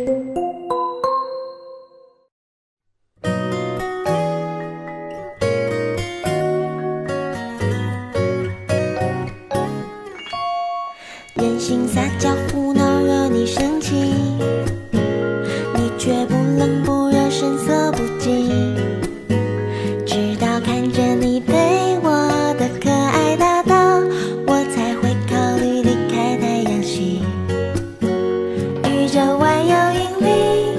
任性撒娇胡闹惹你生气，你却不冷不热神色不惊，直到看着你对我的可爱大道，我才会考虑离开太阳系。宇宙万有引力，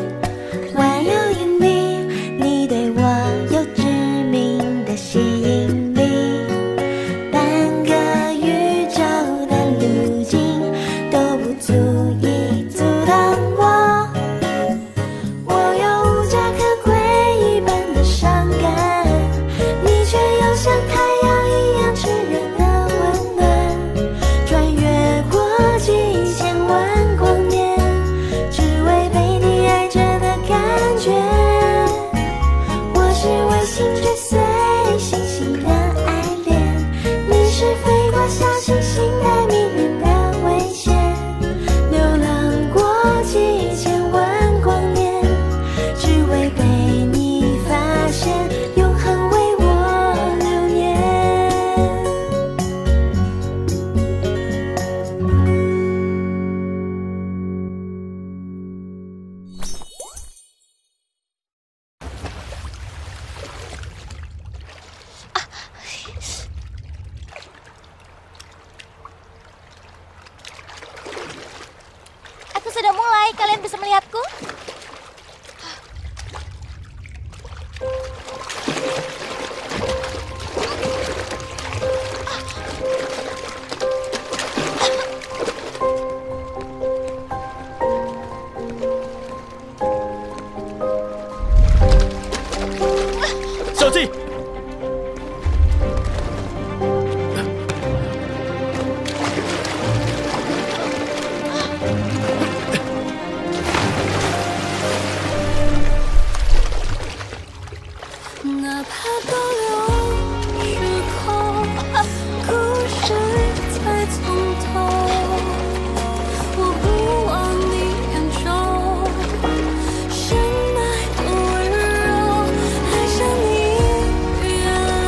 万有引力，你对我有致命的吸引力，半个宇宙的路径都不足以阻挡我。我有无家可归一般的伤感，你却又像太阳一样炽热的温暖，穿越过几千万光年，只为被你爱着的感觉。我是卫星追随星星的爱恋，你是飞过小行星带命运的危险，流浪过几千万光年，只为被你发现，永恒为我流年。Aku sudah mulai, kalian bisa melihatku? Xiaoqi，哪怕倒流时空，故事再从头，我不忘你眼中深爱的温柔。爱上你，原来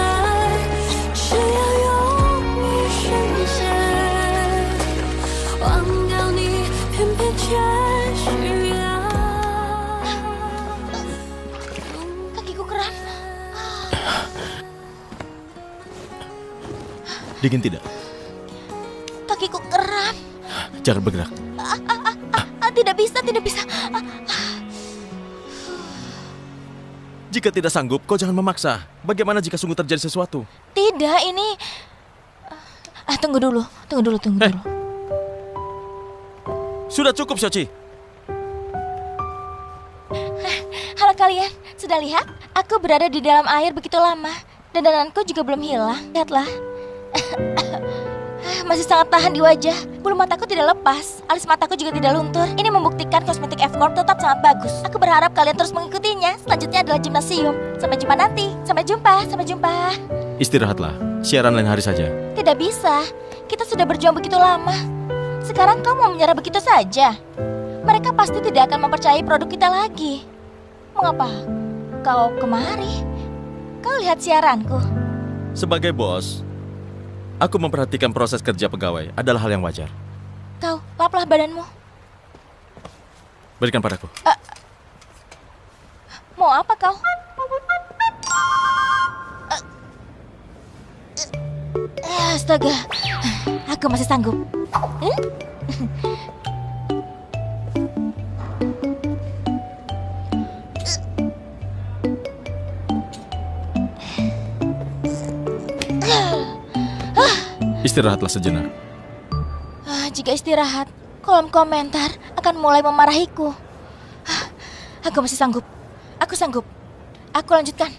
只要用一瞬间，忘掉你，偏偏却需要。 Kakiku kram. dingin tidak? Kakiku kram. Jangan bergerak. Tidak bisa, tidak bisa. Jika tidak sanggup, kau jangan memaksa. Bagaimana jika sungguh terjadi sesuatu? Tidak, ini... tunggu dulu. Sudah cukup, Xiaoqi. Halo kalian, sudah lihat? Aku berada di dalam air begitu lama. Dandananku juga belum hilang. Lihatlah. Masih sangat tahan di wajah. Bulu mataku tidak lepas. Alis mataku juga tidak luntur. Ini membuktikan kosmetik F-Corp tetap sangat bagus. Aku berharap kalian terus mengikutinya. Selanjutnya adalah gimnasium. Sampai jumpa nanti. Sampai jumpa. Istirahatlah. Siaran lain hari saja. Tidak bisa. Kita sudah berjuang begitu lama. Sekarang kau mau menyerah begitu saja? Mereka pasti tidak akan mempercayai produk kita lagi. Mengapa kau kemari? Kau lihat siaranku. Sebagai bos, aku memperhatikan proses kerja pegawai adalah hal yang wajar. Kau, laplah badanmu. Berikan padaku. Mau apa kau? Astaga, aku masih sanggup. Istirahatlah sejenak. Jika istirahat, kolom komentar akan mulai memarahiku. Aku masih sanggup. Aku sanggup. Aku lanjutkan.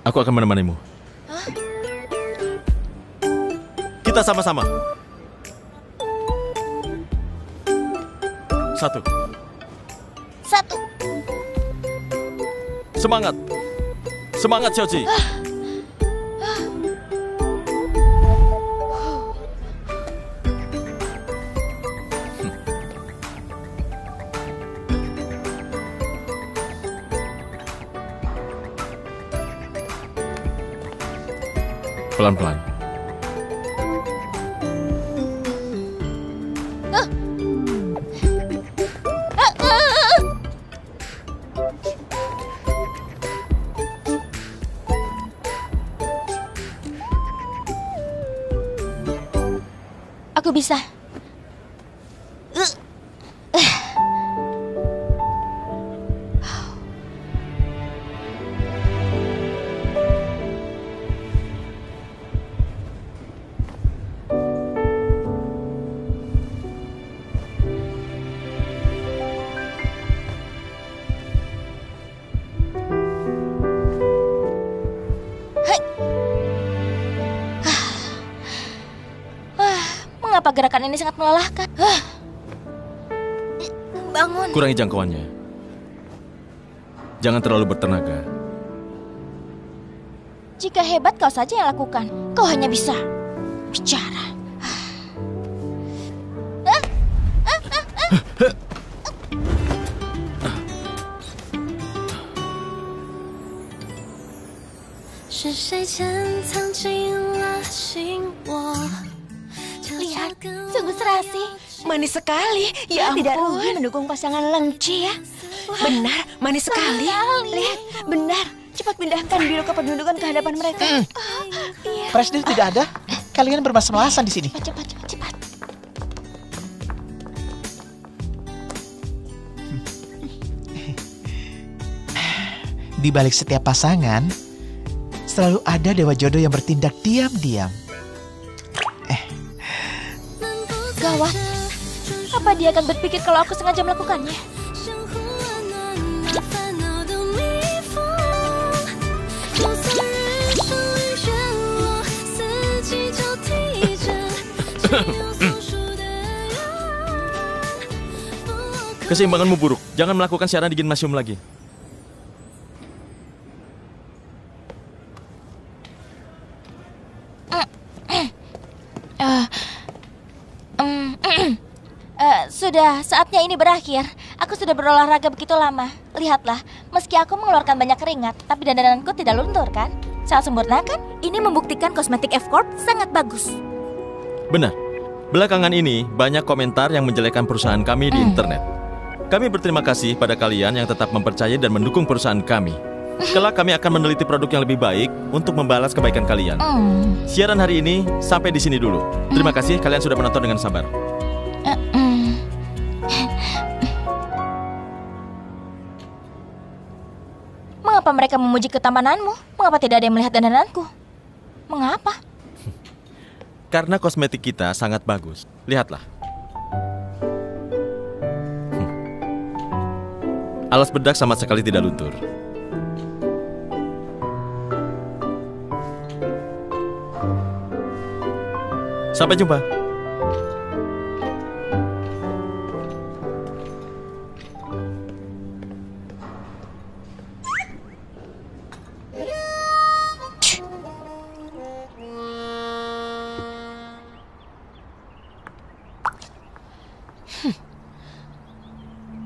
Aku akan menemanimu. Kita sama-sama. 1. Semangat. Semangat, Xiaoqi. pelan-pelan. Aku bisa. Mengapa gerakan ini sangat melelahkan? Bangun. Kurangi jangkauannya. Jangan terlalu bertenaga. Jika hebat kau saja yang lakukan. Kau hanya bisa bicara. Lihat, sungguh serasi. Manis sekali. Ya ampun. Tidak rugi mendukung pasangan Lengci ya. Benar, manis sekali. Lihat, benar. Cepat pindahkan biro kependudukan ke hadapan mereka. Iya. Presiden tidak ada. Kalian bermas-masan di sini. Cepat. Di balik setiap pasangan, selalu ada dewa jodoh yang bertindak diam-diam. Gawat. Apa dia akan berpikir kalau aku sengaja melakukannya? Keseimbanganmu buruk. Jangan melakukan siaran di gimnasium lagi. Sudah, saatnya ini berakhir. Aku sudah berolahraga begitu lama. Lihatlah, meski aku mengeluarkan banyak keringat, tapi dandananku tidak luntur kan? Sangat sempurna kan? Ini membuktikan kosmetik F-Corp sangat bagus. Benar. Belakangan ini banyak komentar yang menjelekkan perusahaan kami di internet. Kami berterima kasih pada kalian yang tetap mempercayai dan mendukung perusahaan kami. Kelak kami akan meneliti produk yang lebih baik untuk membalas kebaikan kalian. Siaran hari ini sampai di sini dulu. Terima kasih kalian sudah menonton dengan sabar. Mengapa mereka memuji ketamananmu? Mengapa tidak ada yang melihat dandananku? Mengapa? Karena kosmetik kita sangat bagus. Lihatlah. Alas bedak sama sekali tidak luntur. Sampai jumpa.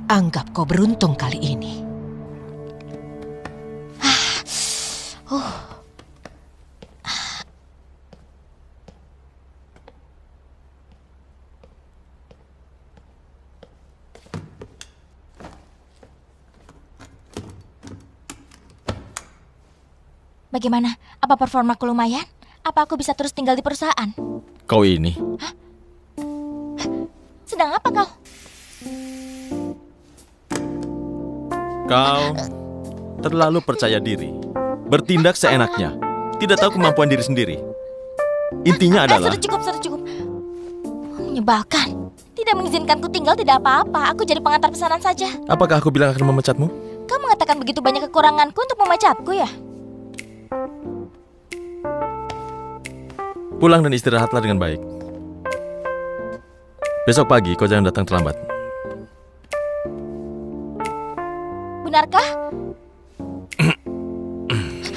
Anggap kau beruntung kali ini. Bagaimana? Apa performaku lumayan? Apa aku bisa terus tinggal di perusahaan? Kau ini. Sedang apa kau? Kau terlalu percaya diri. Bertindak seenaknya. Tidak tahu kemampuan diri sendiri. Intinya adalah... Sudah cukup. Menyebalkan. Tidak mengizinkanku tinggal tidak apa-apa. Aku jadi pengantar pesanan saja. Apakah aku bilang akan memecatmu? Kau mengatakan begitu banyak kekuranganku untuk memecatku ya? Pulang dan istirahatlah dengan baik. Besok pagi kau jangan datang terlambat. Benarkah?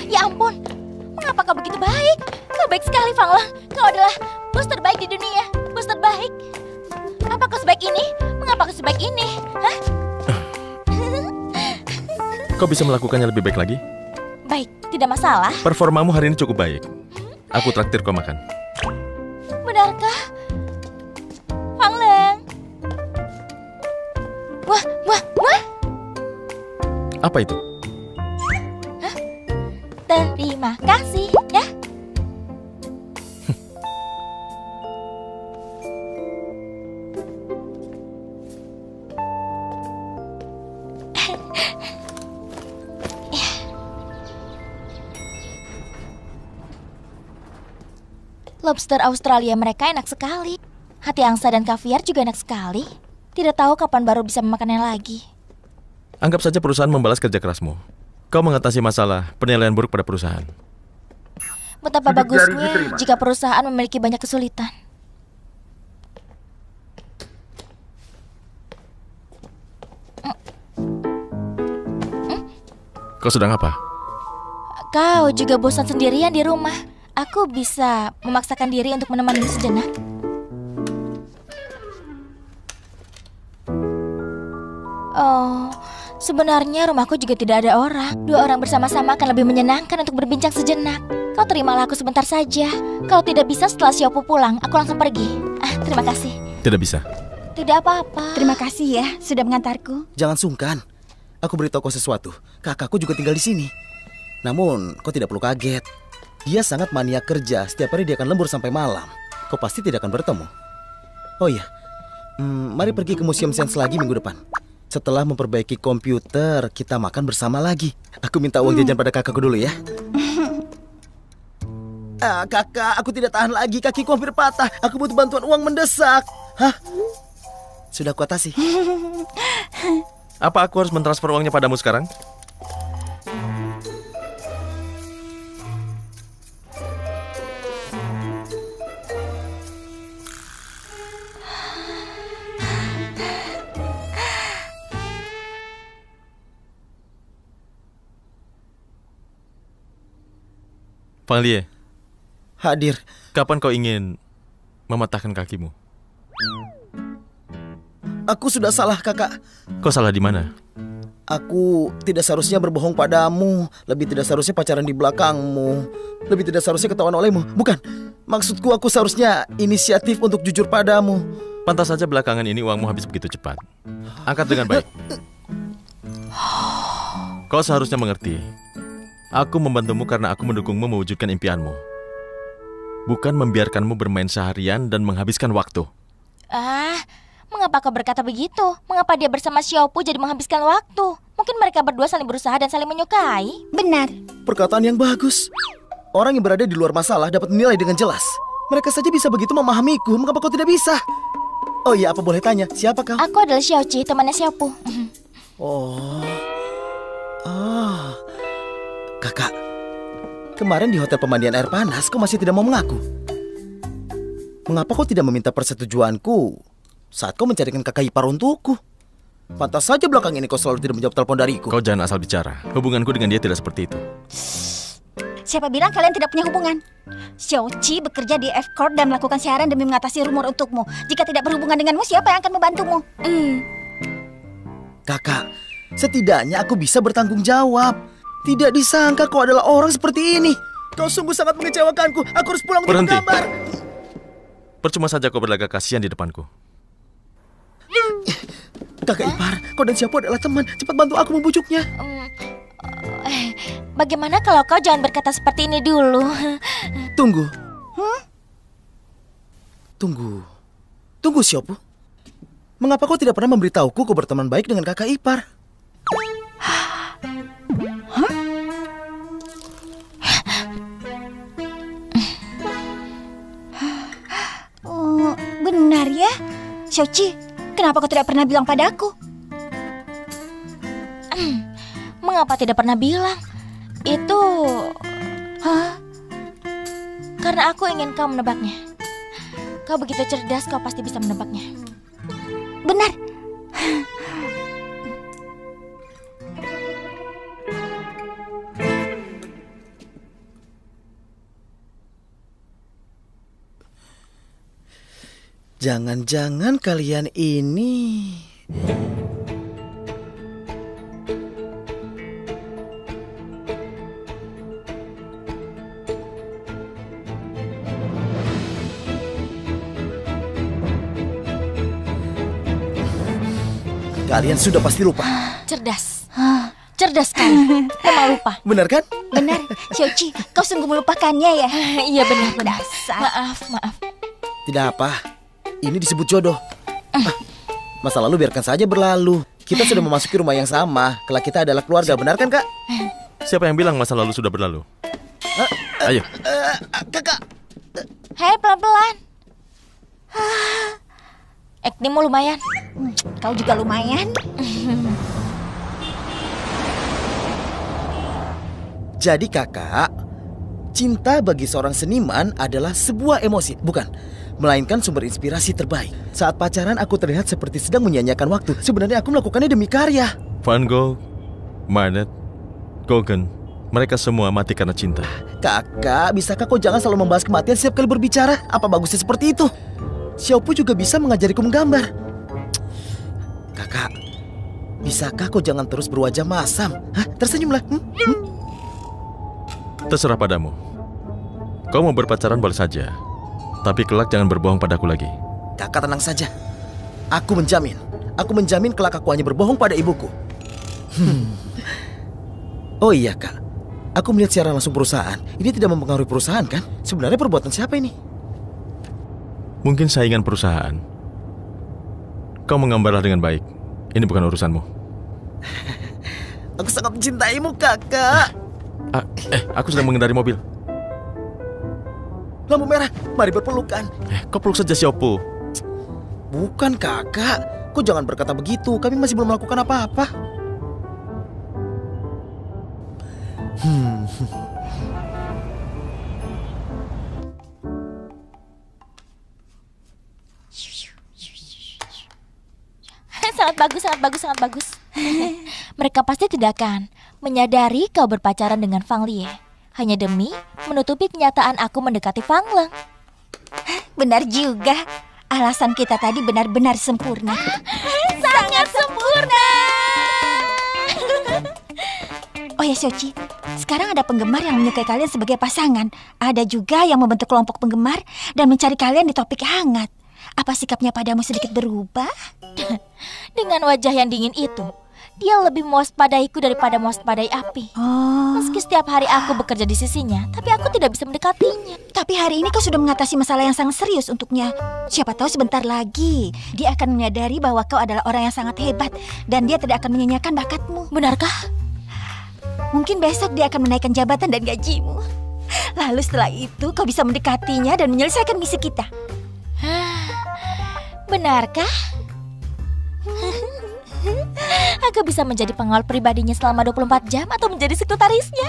Ya ampun, mengapa kau begitu baik? Kau baik sekali, Fanglang. Kau adalah bos terbaik di dunia. Bos terbaik. Apa kau sebaik ini? Mengapa kau sebaik ini? Hah? Kau bisa melakukannya lebih baik lagi? Baik, tidak masalah. Performamu hari ini cukup baik. Aku traktir kau makan. Benarkah? Fang Leng. Wah, wah, wah. Apa itu? Terima kasih ya. Lobster Australia mereka enak sekali. Hati angsa dan kaviar juga enak sekali. Tidak tahu kapan baru bisa memakannya lagi. Anggap saja perusahaan membalas kerja kerasmu. Kau mengatasi masalah penilaian buruk pada perusahaan. Betapa bagusnya jika perusahaan memiliki banyak kesulitan. Kau sedang apa? Kau juga bosan sendirian di rumah. Aku bisa memaksakan diri untuk menemanimu sejenak. Oh, sebenarnya rumahku juga tidak ada orang. 2 orang bersama-sama akan lebih menyenangkan untuk berbincang sejenak. Kau terimalah aku sebentar saja. Kalau tidak bisa setelah Xiaopu pulang, aku langsung pergi. Terima kasih. Tidak bisa. Tidak apa-apa. Terima kasih ya, sudah mengantarku. Jangan sungkan. Aku beritahu kau sesuatu. Kakakku juga tinggal di sini. Namun, kau tidak perlu kaget. Dia sangat mania kerja. Setiap hari dia akan lembur sampai malam. Kau pasti tidak akan bertemu. Oh iya, mari pergi ke Museum Sains lagi minggu depan. Setelah memperbaiki komputer, kita makan bersama lagi. Aku minta uang jajan pada kakakku dulu ya. Kakak, aku tidak tahan lagi. Kakiku hampir patah. Aku butuh bantuan uang mendesak. Hah? Sudah aku atasi. Apa aku harus mentransfer uangnya padamu sekarang? Fang Lie, Hadir. kapan kau ingin mematahkan kakimu? Aku sudah salah, kakak. Kau salah di mana? Aku tidak seharusnya berbohong padamu. Lebih tidak seharusnya pacaran di belakangmu. Lebih tidak seharusnya ketahuan olehmu. Bukan, maksudku aku seharusnya inisiatif untuk jujur padamu. Pantas saja belakangan ini uangmu habis begitu cepat. Angkat dengan baik. Kau seharusnya mengerti. Aku membantumu karena aku mendukungmu mewujudkan impianmu. Bukan membiarkanmu bermain seharian dan menghabiskan waktu. Mengapa kau berkata begitu? Mengapa dia bersama Xiaopu jadi menghabiskan waktu? Mungkin mereka berdua saling berusaha dan saling menyukai. Benar. Perkataan yang bagus. Orang yang berada di luar masalah dapat menilai dengan jelas. Mereka saja bisa begitu memahamiku. Mengapa kau tidak bisa? Oh iya, apa boleh tanya? Siapa kau? Aku adalah Xiaoqi, temannya Xiaopu. Kakak, kemarin di hotel pemandian air panas kau masih tidak mau mengaku. Mengapa kau tidak meminta persetujuanku saat kau mencarikan kakak ipar untukku? Pantas saja belakang ini kau selalu tidak menjawab telepon dariku. Kau jangan asal bicara. Hubunganku dengan dia tidak seperti itu. Siapa bilang kalian tidak punya hubungan? Xiaoqi bekerja di F-Court dan melakukan siaran demi mengatasi rumor untukmu. Jika tidak berhubungan denganmu, siapa yang akan membantumu? Kakak, setidaknya aku bisa bertanggung jawab. Tidak disangka kau adalah orang seperti ini. Kau sungguh sangat mengecewakanku. Aku harus pulang untuk Berhenti. menggambar. Percuma saja kau berlagak kasihan di depanku. Kakak ipar, kau dan siapa adalah teman. Cepat bantu aku membujuknya. Bagaimana kalau kau jangan berkata seperti ini dulu? Tunggu. Tunggu, Xiaopu. Mengapa kau tidak pernah memberitahuku kau berteman baik dengan kakak ipar? Benar ya? Xiaoqi, kenapa kau tidak pernah bilang padaku? Mengapa tidak pernah bilang? Itu... Karena aku ingin kau menebaknya. Kau begitu cerdas, kau pasti bisa menebaknya. Benar. Jangan-jangan kalian ini... Kalian sudah pasti lupa. Cerdas. Cerdas sekali. Memang lupa. Benar kan? Benar, Xiaoqi, kau sungguh melupakannya ya? Iya benar. Dasar. Maaf. Tidak apa. Ini disebut jodoh. Masa lalu biarkan saja berlalu. Kita sudah memasuki rumah yang sama. Kelak kita adalah keluarga, benar kan, Kak? Siapa yang bilang masa lalu sudah berlalu? Ayo. Kakak. Hei, pelan-pelan. Actingmu lumayan. Kau juga lumayan. Jadi kakak, cinta bagi seorang seniman adalah sebuah emosi, bukan? Melainkan sumber inspirasi terbaik. Saat pacaran aku terlihat seperti sedang menyia-nyiakan waktu. Sebenarnya aku melakukannya demi karya. Van Gogh, Manet, Gauguin, mereka semua mati karena cinta. Kakak, bisakah kau jangan selalu membahas kematian setiap kali berbicara? Apa bagusnya seperti itu? Xiaopu juga bisa mengajariku menggambar. Kakak, bisakah kau jangan terus berwajah masam? Hah? Tersenyumlah. Terserah padamu. Kau mau berpacaran boleh saja, tapi kelak jangan berbohong padaku lagi. Kakak tenang saja. Aku menjamin kelak aku hanya berbohong pada ibuku. Oh iya kak, aku melihat siaran langsung perusahaan. Ini tidak mempengaruhi perusahaan kan? Sebenarnya perbuatan siapa ini? Mungkin saingan perusahaan. Kau menggambarlah dengan baik. Ini bukan urusanmu. Aku sangat mencintaimu kakak. Aku sedang mengendari mobil. Lampu merah, mari berpelukan. Kau peluk saja Xiaopu. Bukan kakak, kau jangan berkata begitu. Kami masih belum melakukan apa-apa. Sangat bagus. Mereka pasti tidak akan menyadari kau berpacaran dengan Fang Lie hanya demi menutupi kenyataan aku mendekati Fang Leng. Benar juga. Alasan kita tadi benar-benar sempurna. Sangat sempurna. Oh ya Xiaoqi, sekarang ada penggemar yang menyukai kalian sebagai pasangan. Ada juga yang membentuk kelompok penggemar dan mencari kalian di topik hangat. Apa sikapnya padamu sedikit berubah? Dengan wajah yang dingin itu, dia lebih mewaspadaiku daripada mewaspadai api. Meski setiap hari aku bekerja di sisinya, tapi aku tidak bisa mendekatinya. Tapi hari ini kau sudah mengatasi masalah yang sangat serius untuknya. Siapa tahu sebentar lagi dia akan menyadari bahwa kau adalah orang yang sangat hebat dan dia tidak akan menyanyiakan bakatmu. Benarkah? Mungkin besok dia akan menaikkan jabatan dan gajimu. Lalu setelah itu kau bisa mendekatinya dan menyelesaikan misi kita. Benarkah? Aku bisa menjadi pengawal pribadinya selama 24 jam atau menjadi sekretarisnya.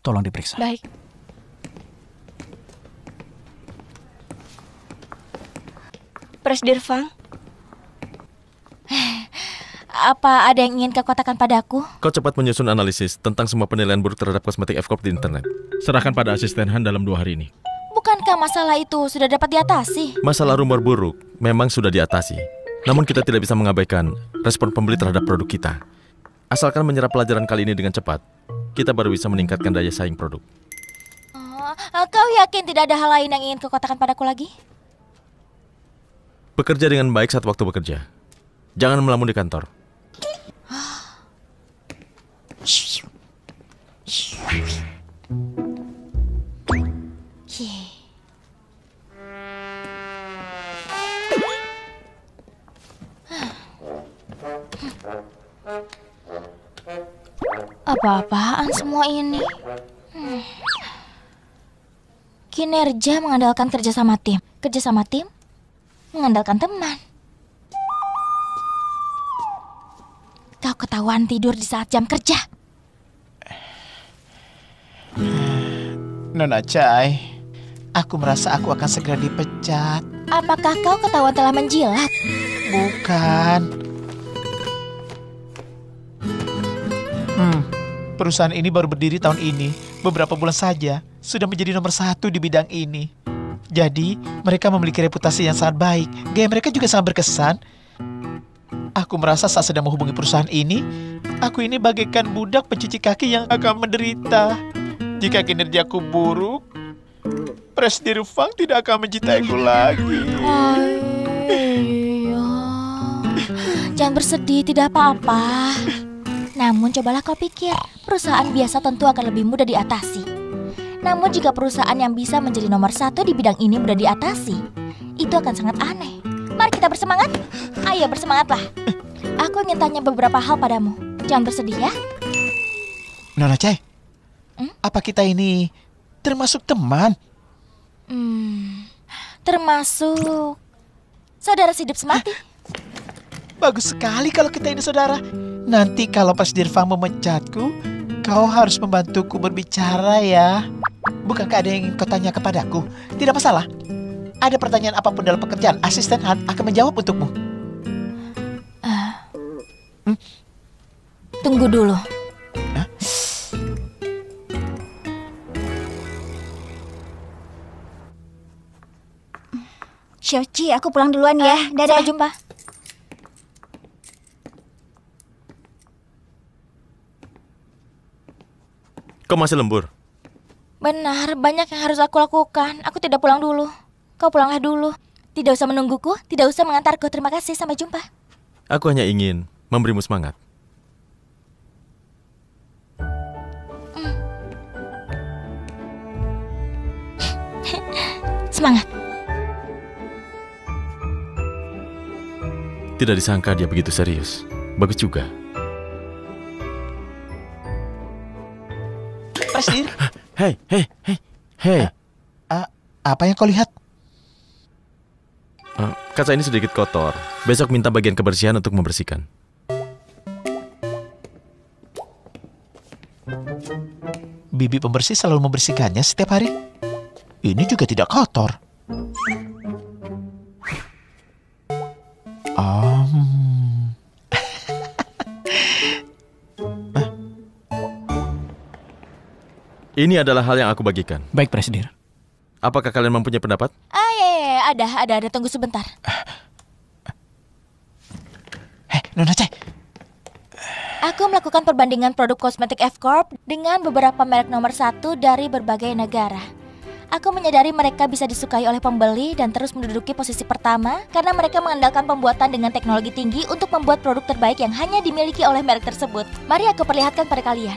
Tolong diperiksa. Baik. Presdir Fang, apa ada yang ingin kau katakan padaku? Kau cepat menyusun analisis tentang semua penilaian buruk terhadap kosmetik F-Corp di internet. Serahkan pada asisten Han dalam 2 hari ini. Bukankah masalah itu sudah dapat diatasi? Masalah rumor buruk memang sudah diatasi. Namun kita tidak bisa mengabaikan respon pembeli terhadap produk kita. Asalkan menyerap pelajaran kali ini dengan cepat, kita baru bisa meningkatkan daya saing produk. Kau yakin tidak ada hal lain yang ingin kau katakan padaku lagi? Bekerja dengan baik saat waktu bekerja. Jangan melamun di kantor. Apa-apaan semua ini? Kinerja mengandalkan kerja sama tim. Kerja sama tim mengandalkan teman. Kau ketahuan tidur di saat jam kerja. Nona Chai, aku merasa aku akan segera dipecat. Apakah kau ketahuan telah menjilat? Bukan. Perusahaan ini baru berdiri tahun ini. Beberapa bulan saja sudah menjadi nomor 1 di bidang ini. Jadi mereka memiliki reputasi yang sangat baik. Gaya mereka juga sangat berkesan. Aku merasa saat sedang menghubungi perusahaan ini, aku ini bagaikan budak pencuci kaki yang akan menderita. Jika kinerjaku buruk, Presidir Fang tidak akan mencintaiku lagi. Ayo. Jangan bersedih, tidak apa-apa. Namun cobalah kau pikir, perusahaan biasa tentu akan lebih mudah diatasi. Namun jika perusahaan yang bisa menjadi nomor 1 di bidang ini mudah diatasi, itu akan sangat aneh. Mari kita bersemangat. Ayo bersemangatlah. Aku ingin tanya beberapa hal padamu. Jangan bersedih ya. Nona Chai, apa kita ini termasuk teman? Termasuk saudara hidup semati. Bagus sekali kalau kita ini saudara. Nanti kalau Presidir Fang memecatku, kau harus membantuku berbicara ya. Bukankah ada yang ingin kau tanya kepadaku? Tidak masalah. Ada pertanyaan apapun dalam pekerjaan, asisten Han akan menjawab untukmu. Tunggu dulu. Xiaoqi, aku pulang duluan ya. Dadah. Sampai jumpa. Kau masih lembur? Benar, banyak yang harus aku lakukan. Aku tidak pulang dulu. Kau pulanglah dulu. Tidak usah menungguku, tidak usah mengantarku. Terima kasih, sampai jumpa. Aku hanya ingin memberimu semangat. Semangat. Tidak disangka dia begitu serius. Bagus juga. Presidir, Hei. apa yang kau lihat? Kaca ini sedikit kotor. Besok minta bagian kebersihan untuk membersihkan. Bibi pembersih selalu membersihkannya setiap hari. Ini juga tidak kotor. Ini adalah hal yang aku bagikan. Baik, Presidir. Apakah kalian mempunyai pendapat? Ya, ada. Tunggu sebentar. Nona Chai. Aku melakukan perbandingan produk kosmetik F-Corp dengan beberapa merek nomor 1 dari berbagai negara. Aku menyadari mereka bisa disukai oleh pembeli dan terus menduduki posisi pertama karena mereka mengandalkan pembuatan dengan teknologi tinggi untuk membuat produk terbaik yang hanya dimiliki oleh merek tersebut. Mari aku perlihatkan pada kalian.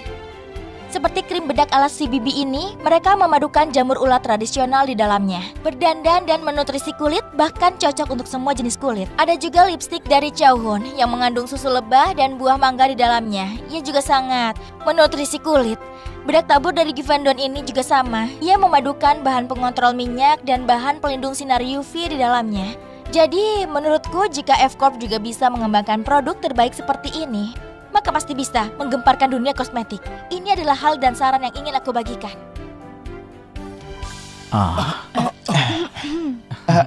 Seperti krim bedak ala CBB ini, mereka memadukan jamur ulat tradisional di dalamnya. Berdandan dan menutrisi kulit, bahkan cocok untuk semua jenis kulit. Ada juga lipstik dari Chauhun yang mengandung susu lebah dan buah mangga di dalamnya. Ia juga sangat menutrisi kulit. Bedak tabur dari Givendon ini juga sama. Ia memadukan bahan pengontrol minyak dan bahan pelindung sinar UV di dalamnya. Jadi, menurutku jika F-Corp juga bisa mengembangkan produk terbaik seperti ini, maka pasti bisa menggemparkan dunia kosmetik. Ini adalah hal dan saran yang ingin aku bagikan.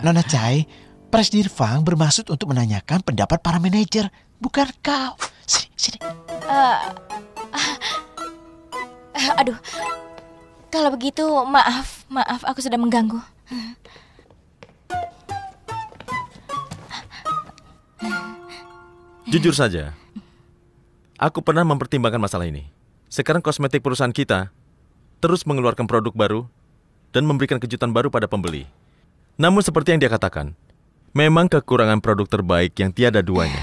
Nona Chai, Presidir Fang bermaksud untuk menanyakan pendapat para manajer, bukan kau. Sini. Aduh, kalau begitu maaf aku sudah mengganggu. Jujur saja, aku pernah mempertimbangkan masalah ini. Sekarang kosmetik perusahaan kita terus mengeluarkan produk baru dan memberikan kejutan baru pada pembeli. Namun seperti yang dia katakan, memang kekurangan produk terbaik yang tiada duanya.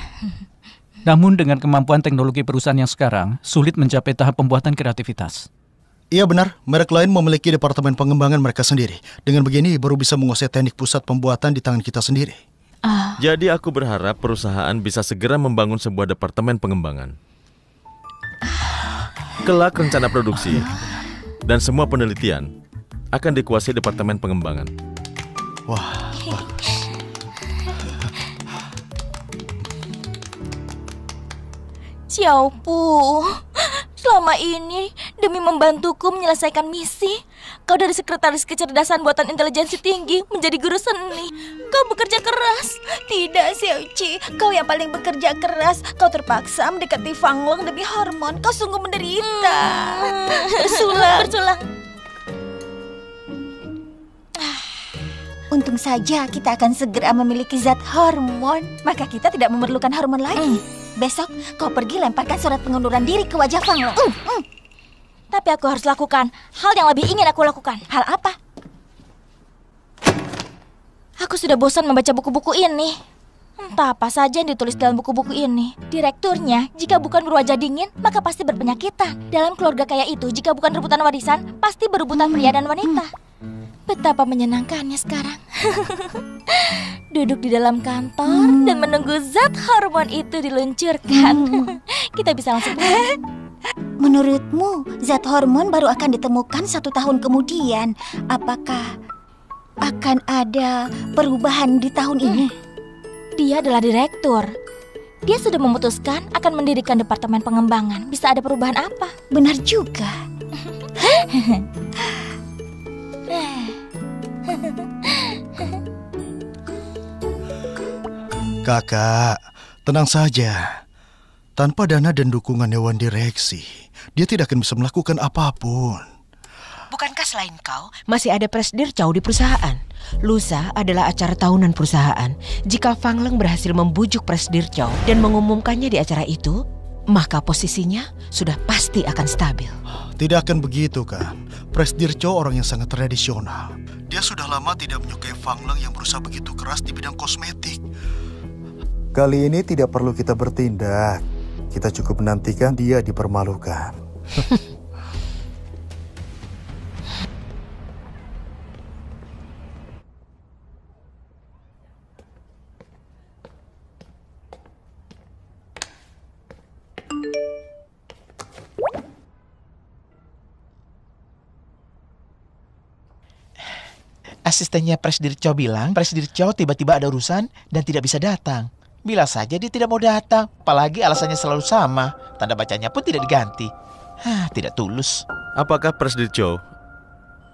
Namun dengan kemampuan teknologi perusahaan yang sekarang, sulit mencapai tahap pembuatan kreativitas. Iya benar, merek lain memiliki departemen pengembangan mereka sendiri. Dengan begini baru bisa menguasai teknik pusat pembuatan di tangan kita sendiri. Jadi aku berharap perusahaan bisa segera membangun sebuah departemen pengembangan. Kelak rencana produksi dan semua penelitian akan dikuasai departemen pengembangan. Wah, bagus. Xiaopu, selama ini demi membantuku menyelesaikan misi, kau dari sekretaris kecerdasan buatan intelijensi tinggi menjadi guru seni. Kau bekerja keras. Tidak, Xiaoqi, kau yang paling bekerja keras. Kau terpaksa mendekati Fang Long demi hormon. Kau sungguh menderita. Bersulang. Untung saja kita akan segera memiliki zat hormon. Maka kita tidak memerlukan hormon lagi. Besok kau pergi lemparkan surat pengunduran diri ke wajah Fang Long. Tapi aku harus lakukan hal yang lebih ingin aku lakukan. Hal apa? Aku sudah bosan membaca buku-buku ini. Entah apa saja yang ditulis dalam buku-buku ini. Direkturnya, jika bukan berwajah dingin, maka pasti berpenyakitan. Dalam keluarga kaya itu, jika bukan rebutan warisan, pasti berebutan pria dan wanita. Betapa menyenangkannya sekarang. Duduk di dalam kantor dan menunggu zat hormon itu diluncurkan. Kita bisa langsung pulang. Menurutmu, zat hormon baru akan ditemukan 1 tahun kemudian. Apakah akan ada perubahan di tahun ini? Dia adalah direktur. Dia sudah memutuskan akan mendirikan departemen pengembangan. Bisa ada perubahan apa? Benar juga. Kakak, tenang saja. Tanpa dana dan dukungan dewan direksi, dia tidak akan bisa melakukan apapun. Bukankah selain kau, masih ada presidir Chow di perusahaan? Lusa adalah acara tahunan perusahaan. Jika Fang Leng berhasil membujuk presidir Chow dan mengumumkannya di acara itu, maka posisinya sudah pasti akan stabil. Tidak akan begitu kan? Presidir Chow orang yang sangat tradisional. Dia sudah lama tidak menyukai Fang Leng yang berusaha begitu keras di bidang kosmetik. Kali ini tidak perlu kita bertindak. Kita cukup menantikan dia dipermalukan. Asistennya Presidir Chow bilang, Presidir Chow tiba-tiba ada urusan dan tidak bisa datang. Bila saja dia tidak mau datang, apalagi alasannya selalu sama. Tanda bacanya pun tidak diganti. Tidak tulus. Apakah Presidir Chow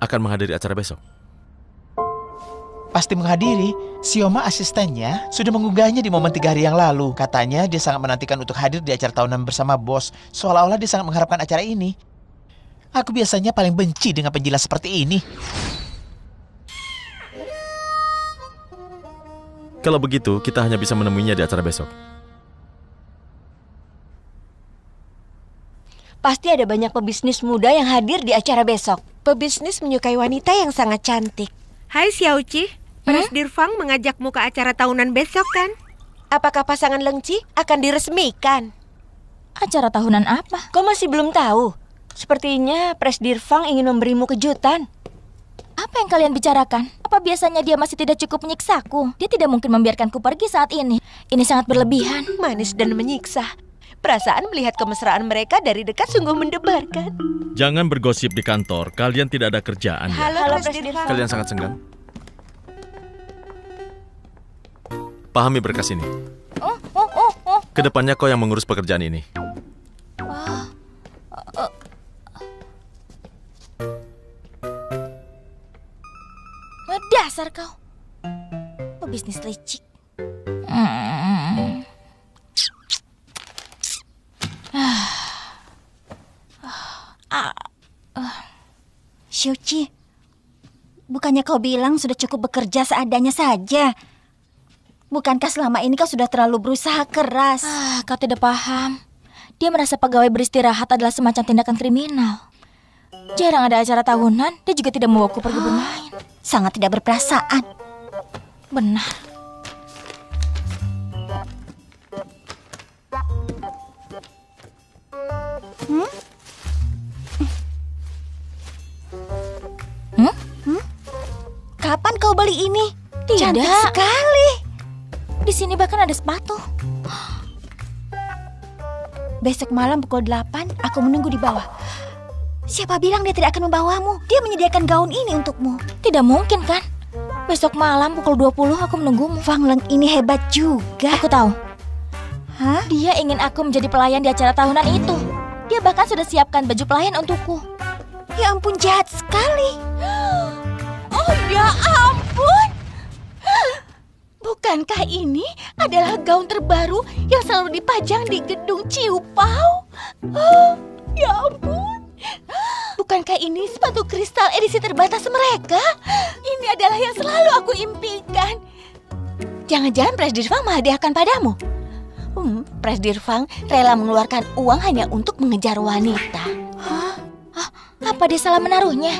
akan menghadiri acara besok? Pasti menghadiri. Sioma asistennya sudah mengunggahnya di momen 3 hari yang lalu. Katanya dia sangat menantikan untuk hadir di acara tahunan bersama bos. Seolah-olah dia sangat mengharapkan acara ini. Aku biasanya paling benci dengan penjilat seperti ini. Kalau begitu, kita hanya bisa menemuinya di acara besok. Pasti ada banyak pebisnis muda yang hadir di acara besok. Pebisnis menyukai wanita yang sangat cantik. Hai Xiaoqi, Presidir Fang mengajakmu ke acara tahunan besok kan? Apakah pasangan Lengci akan diresmikan? Acara tahunan apa? Kau masih belum tahu? Sepertinya Presidir Fang ingin memberimu kejutan. Apa yang kalian bicarakan? Apa biasanya dia masih tidak cukup menyiksaku? Dia tidak mungkin membiarkanku pergi saat ini. Ini sangat berlebihan. Manis dan menyiksa. Perasaan melihat kemesraan mereka dari dekat sungguh mendebarkan. Jangan bergosip di kantor. Kalian tidak ada kerjaan ya? Halo Presidir Fang. Kalian sangat senggang. Pahami berkas ini. Kedepannya kau yang mengurus pekerjaan ini. Dasar kau, pebisnis licik. Xiaoqi, bukannya kau bilang sudah cukup bekerja seadanya saja? Bukankah selama ini kau sudah terlalu berusaha keras? Kau tidak paham. Dia merasa pegawai beristirahat adalah semacam tindakan kriminal. Jarang ada acara tahunan, dia juga tidak membawaku pergi bermain. Sangat tidak berperasaan. Benar. Kapan kau beli ini? Tidak. Cantik sekali. Di sini bahkan ada sepatu. Besok malam pukul 8, aku menunggu di bawah. Siapa bilang dia tidak akan membawamu? Dia menyediakan gaun ini untukmu. Tidak mungkin kan? Besok malam pukul 20 aku menunggumu. Fang Leng ini hebat juga. Aku tahu. Hah? Dia ingin aku menjadi pelayan di acara tahunan itu. Dia bahkan sudah siapkan baju pelayan untukku. Ya ampun, jahat sekali. Oh ya ampun. Bukankah ini adalah gaun terbaru yang selalu dipajang di gedung Ciu Pao? Ya ampun. Bukankah ini sepatu kristal edisi terbatas mereka? Ini ini adalah yang selalu aku impikan. Jangan-jangan Presdir Fang menghadiahkan padamu. Presdir Fang rela mengeluarkan uang hanya untuk mengejar wanita. Hah? Apa dia salah menaruhnya?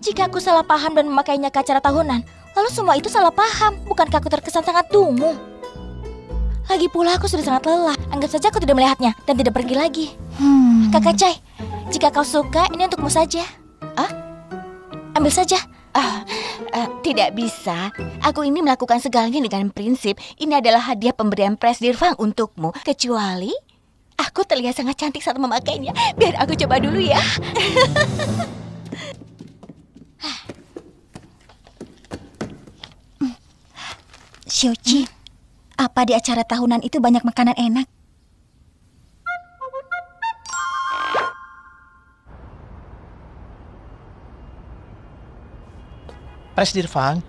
Jika aku salah paham dan memakainya ke acara tahunan, lalu semua itu salah paham. Bukankah aku terkesan sangat dungu? Lagi pula aku sudah sangat lelah. Anggap saja aku tidak melihatnya dan tidak pergi lagi. Kakak Chai, jika kau suka, ini untukmu saja. Ambil saja. Tidak bisa. Aku ini melakukan segalanya dengan prinsip. Ini adalah hadiah pemberian Presdir Fang untukmu. Kecuali aku terlihat sangat cantik saat memakainya. Biar aku coba dulu ya. Xiuqi, apa di acara tahunan itu banyak makanan enak? Presdir Fang,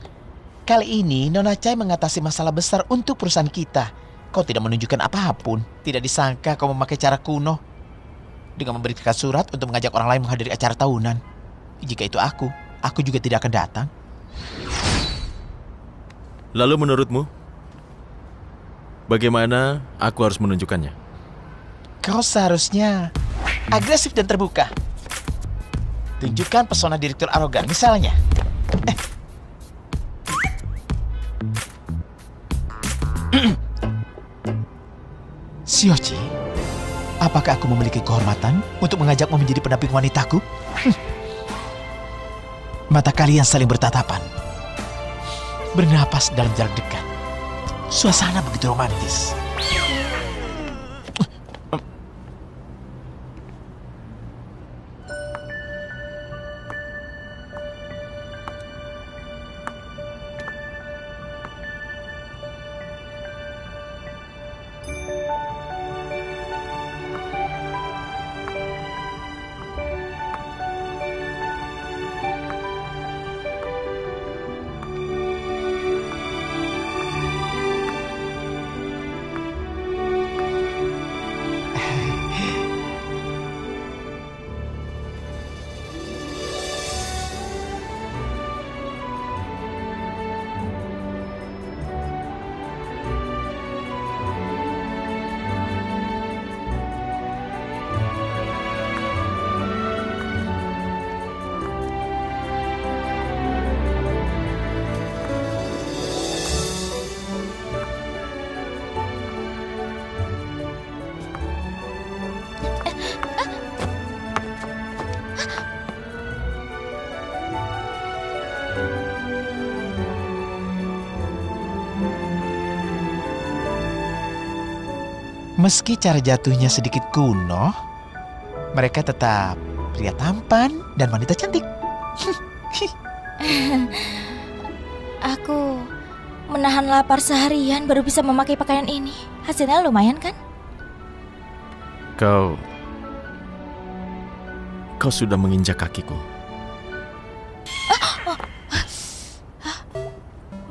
kali ini Nona Chai mengatasi masalah besar untuk perusahaan kita. Kau tidak menunjukkan apapun. Tidak disangka kau memakai cara kuno dengan memberikan surat untuk mengajak orang lain menghadiri acara tahunan. Jika itu aku juga tidak akan datang. Lalu menurutmu, bagaimana aku harus menunjukkannya? Kau seharusnya agresif dan terbuka. Tunjukkan pesona direktur arogan, misalnya. Xiuqi, apakah aku memiliki kehormatan untuk mengajakmu menjadi pendamping wanitaku? Mata kalian saling bertatapan, bernapas dalam jarak dekat. Suasana begitu romantis. Meski cara jatuhnya sedikit kuno, mereka tetap pria tampan dan wanita cantik. Aku menahan lapar seharian baru bisa memakai pakaian ini. Hasilnya lumayan kan? Kau sudah menginjak kakiku.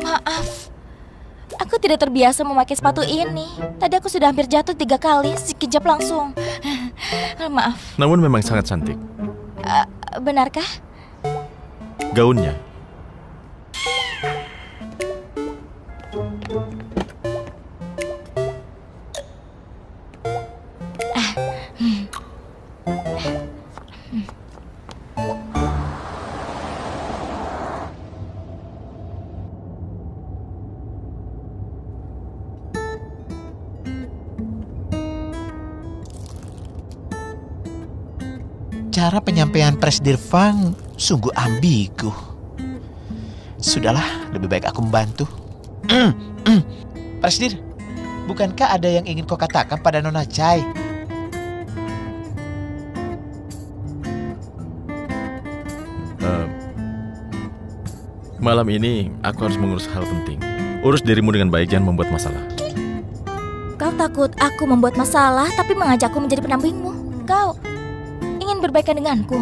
Maaf, aku tidak terbiasa memakai sepatu ini. Tadi aku sudah hampir jatuh 3 kali, sekejap langsung. Maaf. Namun memang sangat cantik. Benarkah? Gaunnya. Cara penyampaian Presdir Fang sungguh ambigu. Sudahlah, lebih baik aku membantu. Presdir, bukankah ada yang ingin kau katakan pada Nona Chai? Malam ini aku harus mengurus hal penting. Urus dirimu dengan baik, jangan membuat masalah. Kau takut aku membuat masalah tapi mengajakku menjadi pendampingmu. Kau ingin berbaikan denganku?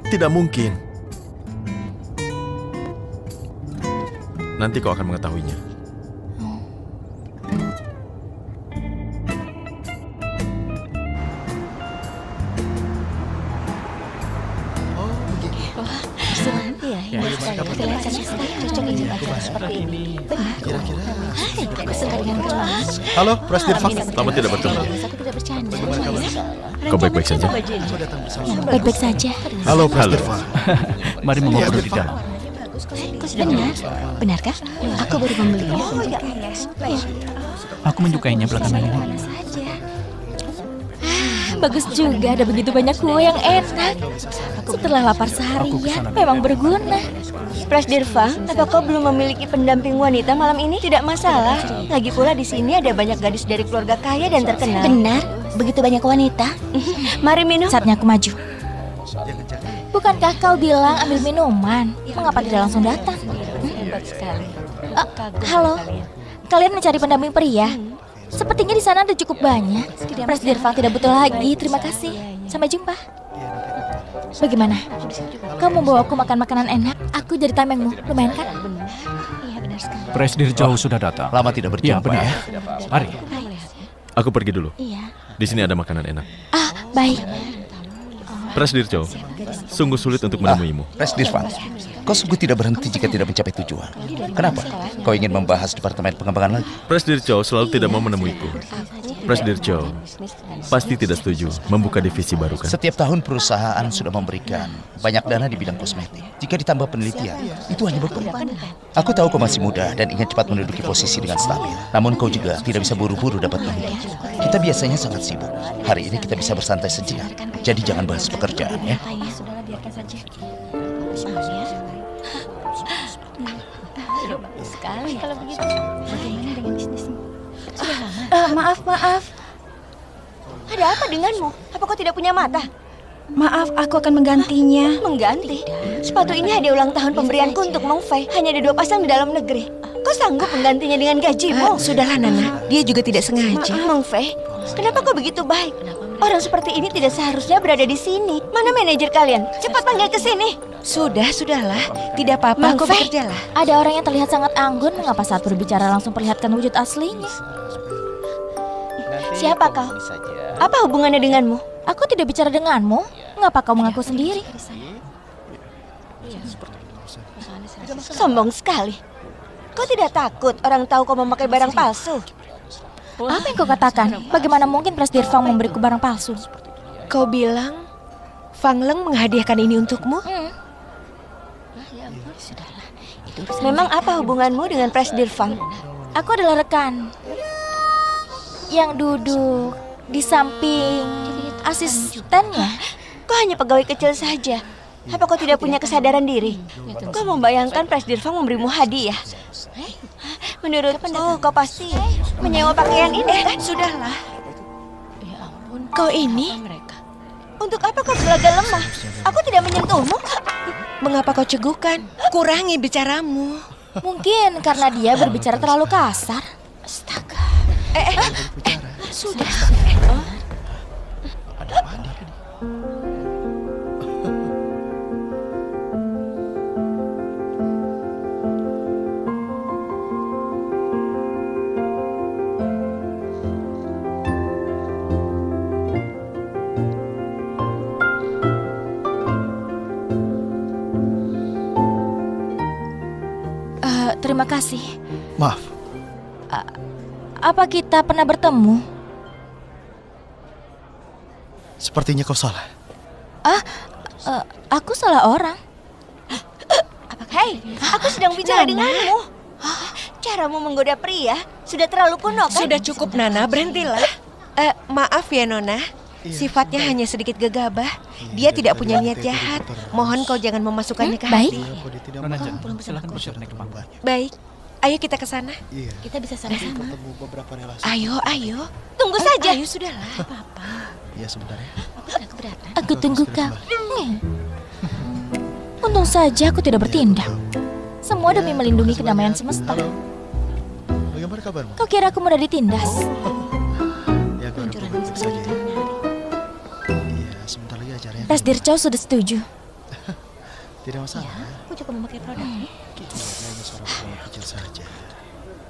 Tidak mungkin. Nanti kau akan mengetahuinya. Wah, iya. Ya. Halo, Presidir Fang. Lama tidak bertemu. Aku tidak bercanda. Kau baik-baik saja? Baik-baik saja. Halo, Presidir Fang. Mari mengobrol di dalam. Benar? Benarkah? Aku baru membelinya. Aku menyukainya belakangan ini. Bagus juga, ada begitu banyak kue yang enak. Setelah lapar seharian, memang berguna. Presidir Fang, apa kau belum memiliki pendamping wanita malam ini? Tidak masalah. Lagi pula di sini ada banyak gadis dari keluarga kaya dan terkenal. Benar, begitu banyak wanita. Mari minum. Saatnya aku maju. Bukankah kau bilang ambil minuman? Mengapa tidak langsung datang? Halo, kalian mencari pendamping pria? Sepertinya di sana ada cukup banyak. Presidir Fang tidak butuh lagi. Terima kasih. Sampai jumpa. Bagaimana? Kamu membawa aku makan makanan enak. Aku jadi tamengmu. Lumayan kan? Presidir Chow sudah datang. Lama tidak berjumpa. Ya, benar. Mari. Aku pergi dulu. Iya. Di sini ada makanan enak. Baik. Presidir Chow, sungguh sulit untuk menemuimu. Presidir Fang, kau sungguh tidak berhenti jika tidak mencapai tujuan. Kenapa? Kau ingin membahas departemen pengembangan lagi? Presidir Chow selalu tidak mau menemuiku. Presidir Chow pasti tidak setuju membuka divisi baru, kan? Setiap tahun perusahaan sudah memberikan banyak dana di bidang kosmetik. Jika ditambah penelitian, itu hanya berkembang. Aku tahu kau masih muda dan ingin cepat menduduki posisi dengan stabil. Namun kau juga tidak bisa buru-buru dapat mimpi. Kita biasanya sangat sibuk. Hari ini kita bisa bersantai sejenak. Jadi jangan bahas pekerjaan, ya. Sudahlah, biarkan saja. Sekali kalau begitu. Bagaimana dengan bisnismu? Sudah lama. Maaf. Ada apa denganmu? Apa kau tidak punya mata? Maaf, aku akan menggantinya. Mengganti? Sepatu ini hadiah ulang tahun pemberianku untuk Meng Fei. Hanya ada 2 pasang di dalam negeri. Kau sanggup menggantinya dengan gajimu? Sudahlah, Nana. Dia juga tidak sengaja. Meng Fei, kenapa kau begitu baik? Orang seperti ini tidak seharusnya berada di sini. Mana manajer kalian? Cepat panggil ke sini. Sudahlah. Tidak apa-apa, kau bekerjalah. Ada orang yang terlihat sangat anggun. Mengapa saat berbicara langsung perlihatkan wujud aslinya? Siapa kau? Apa hubungannya denganmu? Aku tidak bicara denganmu. Mengapa kau mengaku sendiri? Sombong sekali. Kau tidak takut orang tahu kau memakai barang palsu? Apa yang kau katakan? Bagaimana mungkin Presidir Fang memberiku barang palsu? Kau bilang Fang Leng menghadiahkan ini untukmu? Memang apa hubunganmu dengan Presidir Fang? Aku adalah rekan yang duduk di samping asistennya. Kau hanya pegawai kecil saja. Apa kau tidak punya kesadaran diri? Kau membayangkan Presidir Fang memberimu hadiah? Menurutku kau pasti menyewa pakaian ini kan? Sudahlah. Kau ini? Untuk apa kau berlagak lemah? Aku tidak menyentuhmu. Mengapa kau cegukan? Kurangi bicaramu. Mungkin karena dia berbicara terlalu kasar. Astaga. Sudah. Terima kasih. Maaf. Apa kita pernah bertemu? Sepertinya kau salah. Aku salah orang. Hei, aku sedang bicara denganmu. Caramu menggoda pria sudah terlalu kuno kan? Sudah cukup, Nana. Berhentilah. Maaf ya, Nona. Sifatnya hanya sedikit gegabah. Dia tidak punya niat jahat. Mohon kau jangan memasukkannya ke hati. Nona, silakan bersiap naik ke panggung. Baik. Ayo kita ke sana. Iya. Kita bisa sama-sama. Ketemu beberapa relasi. Ayo. Tunggu saja. Ayo, sudahlah. Apa-apa. Iya, sebentar ya. Aku tidak keberatan. Aku tunggu kau. Untung saja aku tidak bertindak. Semua demi melindungi kedamaian semesta. Halo. Bagaimana kabarmu? Kau kira aku mudah ditindas? Ya, aku harap baik saja ya. Iya, sebentar lagi acaranya. Presidir Chow sudah setuju. Tidak masalah. Aku juga memakai produk ini. Hanya suara perempuan kecil saja.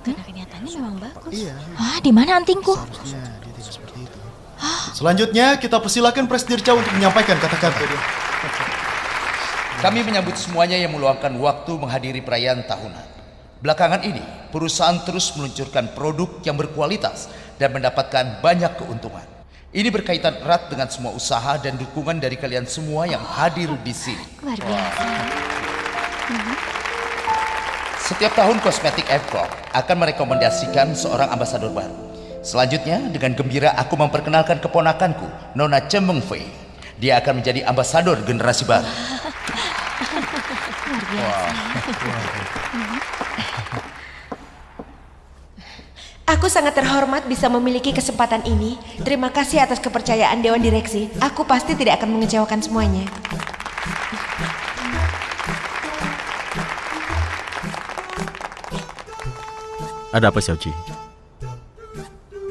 Karena kenyataannya memang bagus. Iya. Di mana antingku? Seharusnya dia tidak seperti itu. Selanjutnya kita persilakan Presidir Chow untuk menyampaikan kata-kata. Kami menyambut semuanya yang meluangkan waktu menghadiri perayaan tahunan. Belakangan ini, perusahaan terus meluncurkan produk yang berkualitas dan mendapatkan banyak keuntungan. Ini berkaitan erat dengan semua usaha dan dukungan dari kalian semua yang hadir di sini. Luar biasa. Setiap tahun Kosmetik Evok akan merekomendasikan seorang ambasador baru. Selanjutnya, dengan gembira aku memperkenalkan keponakanku, Nona Chen Mengfei. Dia akan menjadi ambasador generasi baru. Aku sangat terhormat bisa memiliki kesempatan ini. Terima kasih atas kepercayaan Dewan Direksi. Aku pasti tidak akan mengecewakan semuanya. Ada apa, Xiaoqi?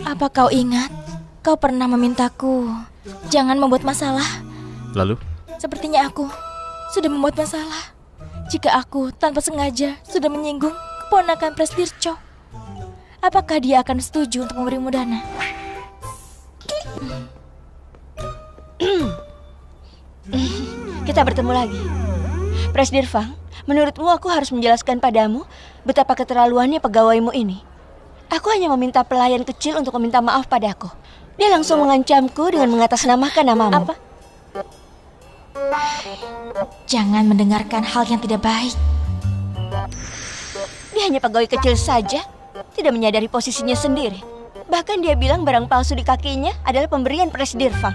Apa kau ingat? Kau pernah memintaku jangan membuat masalah. Lalu? Sepertinya aku sudah membuat masalah. Jika aku tanpa sengaja sudah menyinggung keponakan Presdircho, apakah dia akan setuju untuk memberimu dana? Kita bertemu lagi. Presdir Fang, menurutmu aku harus menjelaskan padamu betapa keterlaluannya pegawaimu ini. Aku hanya meminta pelayan kecil untuk meminta maaf padaku. Dia langsung mengancamku dengan mengatasnamakan namamu. Apa? Jangan mendengarkan hal yang tidak baik. Dia hanya pegawai kecil saja, tidak menyadari posisinya sendiri. Bahkan dia bilang barang palsu di kakinya adalah pemberian Presdir Fang.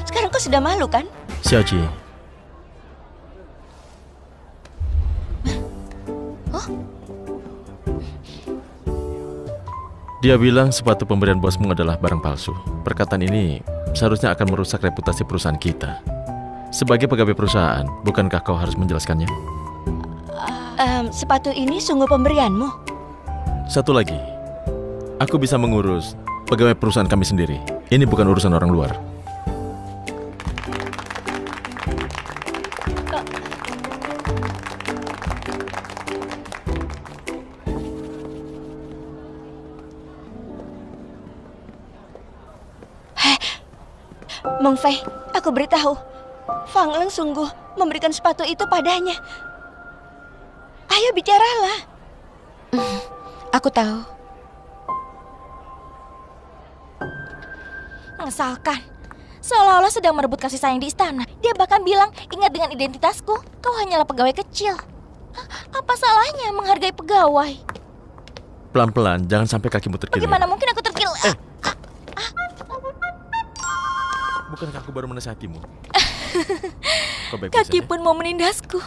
Sekarang kau sudah malu kan? Xiaoqi. Dia bilang sepatu pemberian bosmu adalah barang palsu. Perkataan ini seharusnya akan merusak reputasi perusahaan kita. Sebagai pegawai perusahaan, bukankah kau harus menjelaskannya? Sepatu ini sungguh pemberianmu. Satu lagi, aku bisa mengurus pegawai perusahaan kami sendiri. Ini bukan urusan orang luar. Mengfei, aku beritahu, Fang Leng sungguh memberikan sepatu itu padanya. Ayo bicaralah. Aku tahu. Mengesalkan. Seolah-olah sedang merebut kasih sayang di istana. Dia bahkan bilang, ingat dengan identitasku, kau hanyalah pegawai kecil. Apa salahnya menghargai pegawai? Pelan-pelan, jangan sampai kakimu terkilir. Bagaimana mungkin aku terkilir? Bukankah aku baru menasihatimu? Kaki pun mau menindasku.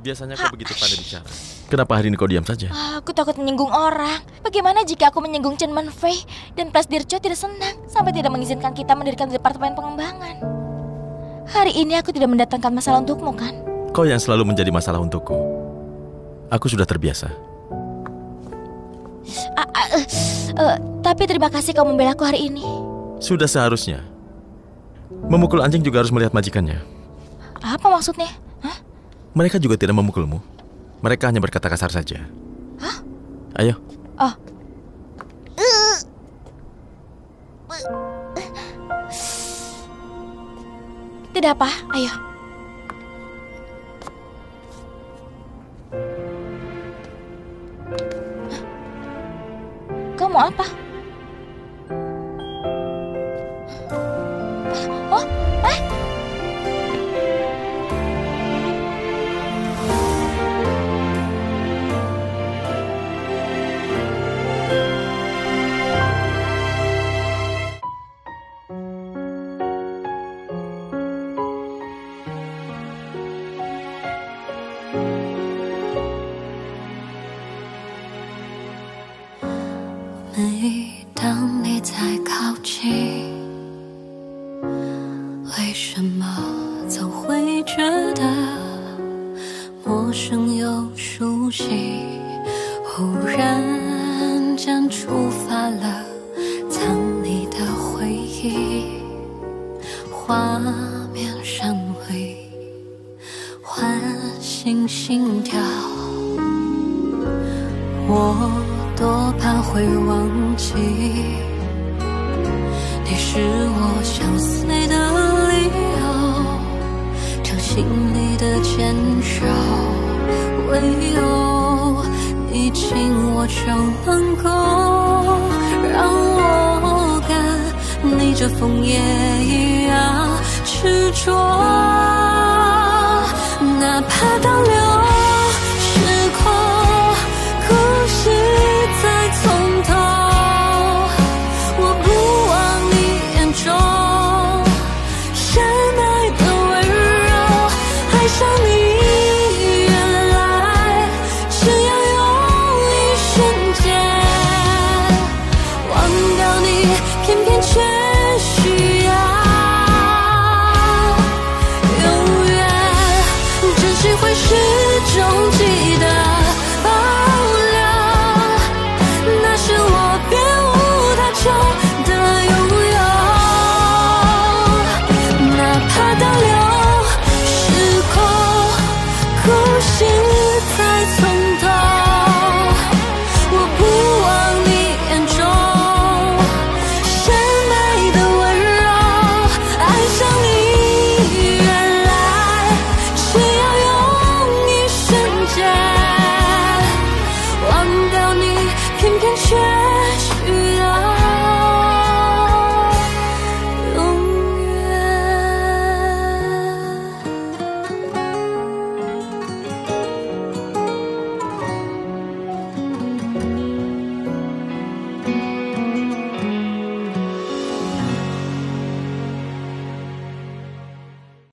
Biasanya kau begitu pandai bicara. Kenapa hari ini kau diam saja? Aku takut menyinggung orang. Bagaimana jika aku menyinggung Chen Manfei dan Presdircho tidak senang sampai tidak mengizinkan kita mendirikan departemen pengembangan? Hari ini aku tidak mendatangkan masalah untukmu, kan? Kau yang selalu menjadi masalah untukku. Aku sudah terbiasa. Tapi terima kasih kau membela aku hari ini. Sudah seharusnya. Memukul anjing juga harus melihat majikannya. Apa maksudnya? Hah? Mereka juga tidak memukulmu. Mereka hanya berkata kasar saja. Hah? Ayo. Oh. Tidak apa, ayo. Kau mau apa? Oh,每当你在靠近，为什么总会觉得陌生又熟悉？忽然间触发了藏匿的回忆，画面闪回，唤醒心跳。我多怕会忘记，你是我相随的理由，掌心的枫叶一样执着，哪怕